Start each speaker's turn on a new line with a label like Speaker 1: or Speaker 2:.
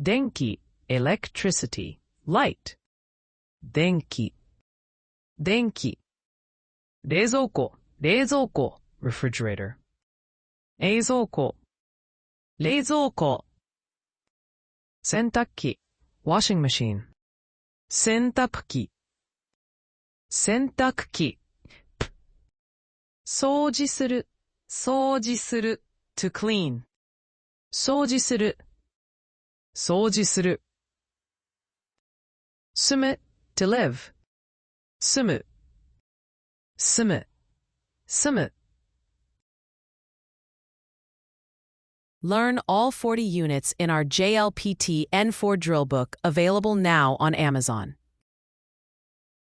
Speaker 1: 電気 electricity, light. 電気電気冷蔵庫 refrigerator. 冷蔵庫冷蔵庫洗濯機 washing machine. 洗濯機洗濯機掃除する掃除する to clean. 掃除する掃除する住む to live. 住む住む住む
Speaker 2: Learn all 40 units in our JLPT N4 drill book available now on Amazon.